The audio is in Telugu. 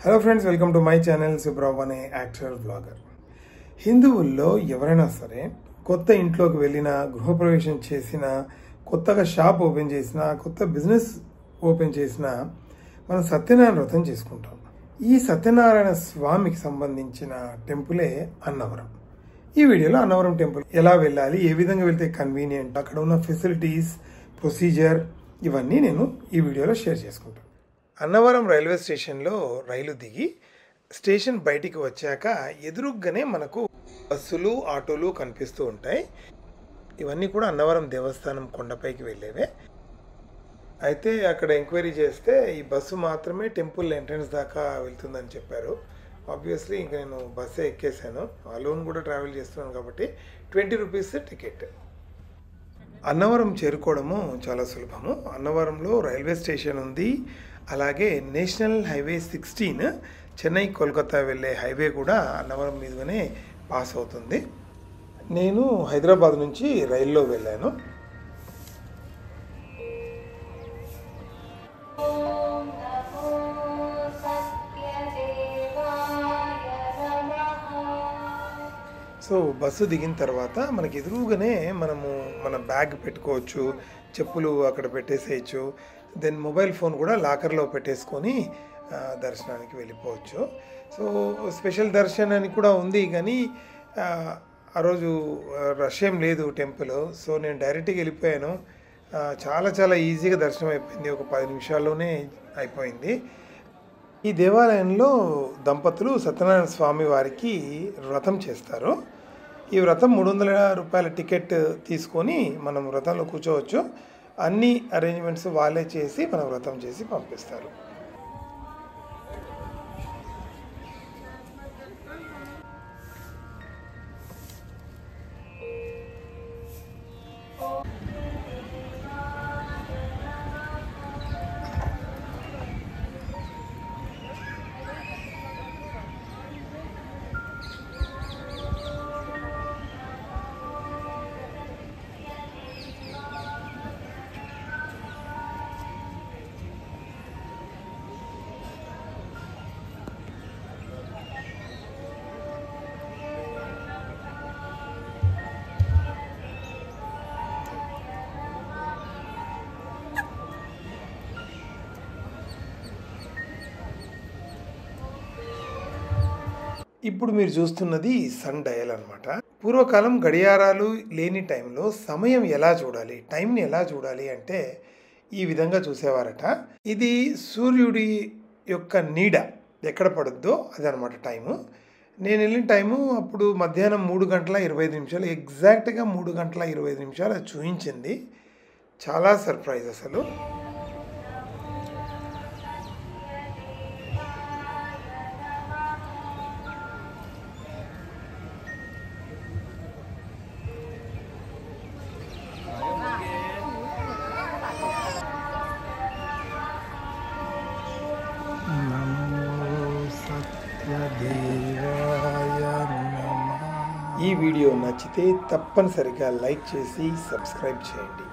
Hello friends, welcome to my channel Subrao అనే యాక్టర్ బ్లాగర్. హిందువుల్లో ఎవరైనా సరే కొత్త ఇంట్లోకి వెళ్ళిన, గృహప్రవేశం చేసిన, కొత్తగా షాప్ ఓపెన్ చేసిన, కొత్త బిజినెస్ ఓపెన్ చేసిన మనం సత్యనారాయణ వ్రతం చేసుకుంటాం. ఈ సత్యనారాయణ స్వామికి సంబంధించిన టెంపులే అన్నవరం. ఈ వీడియోలో అన్నవరం టెంపుల్ ఎలా వెళ్ళాలి, ఏ విధంగా వెళ్తే కన్వీనియంట్, అక్కడ ఉన్న ఫెసిలిటీస్, ప్రొసీజర్ ఇవన్నీ నేను ఈ వీడియోలో షేర్ చేసుకుంటాను. అన్నవరం రైల్వే స్టేషన్లో రైలు దిగి స్టేషన్ బయటికి వచ్చాక ఎదురుగ్గానే మనకు బస్సులు, ఆటోలు కనిపిస్తూ ఉంటాయి. ఇవన్నీ కూడా అన్నవరం దేవస్థానం కొండపైకి వెళ్ళేవే. అయితే అక్కడ ఎంక్వైరీ చేస్తే ఈ బస్సు మాత్రమే టెంపుల్ ఎంట్రన్స్ దాకా వెళ్తుందని చెప్పారు. ఆబ్వియస్లీ ఇంకా నేను బస్సే ఎక్కేసాను. అలోన్ కూడా ట్రావెల్ చేస్తున్నాను కాబట్టి 20 రూపీస్ టికెట్. అన్నవరం చేరుకోవడము చాలా సులభము. అన్నవరంలో రైల్వే స్టేషన్ ఉంది. అలాగే నేషనల్ హైవే 16 చెన్నై కోల్కతా వెళ్ళే హైవే కూడా అన్నవరం మీదుగానే పాస్ అవుతుంది. నేను హైదరాబాద్ నుంచి రైల్లో వెళ్ళాను. సో బస్సు దిగిన తర్వాత మనకి ఎదురుగానే మన బ్యాగ్ పెట్టుకోవచ్చు, చెప్పులు అక్కడ పెట్టేసేయచ్చు. దెన్ మొబైల్ ఫోన్ కూడా లాకర్లో పెట్టేసుకొని దర్శనానికి వెళ్ళిపోవచ్చు. సో స్పెషల్ దర్శనం అని కూడా ఉంది, కానీ ఆ రోజు రష్ ఏం లేదు టెంపుల్. సో నేను డైరెక్ట్గా వెళ్ళిపోయాను. చాలా ఈజీగా దర్శనం అయిపోయింది. ఒక 10 నిమిషాల్లోనే అయిపోయింది. ఈ దేవాలయంలో దంపతులు సత్యనారాయణ స్వామి వారికి వ్రతం చేస్తారు. ఈ వ్రతం 300 రూపాయల టికెట్ తీసుకొని మనం వ్రతంలో కూర్చోవచ్చు. అన్ని అరేంజ్మెంట్స్ వాళ్ళే చేసి మన వ్రతం చేసి పంపిస్తారు. ఇప్పుడు మీరు చూస్తున్నది సన్ డయల్ అనమాట. పూర్వకాలం గడియారాలు లేని టైంలో సమయం ఎలా చూడాలి, టైంని ఎలా చూడాలి అంటే ఈ విధంగా చూసేవారట. ఇది సూర్యుడి యొక్క నీడ ఎక్కడ పడుద్దో అదనమాట టైము. నేను వెళ్ళిన టైము అప్పుడు మధ్యాహ్నం 3:25, ఎగ్జాక్ట్గా 3:25 అది చూపించింది. చాలా సర్ప్రైజ్ అసలు. ఈ వీడియో నచ్చితే తప్పనిసరిగా లైక్ చేసి సబ్స్క్రైబ్ చేయండి.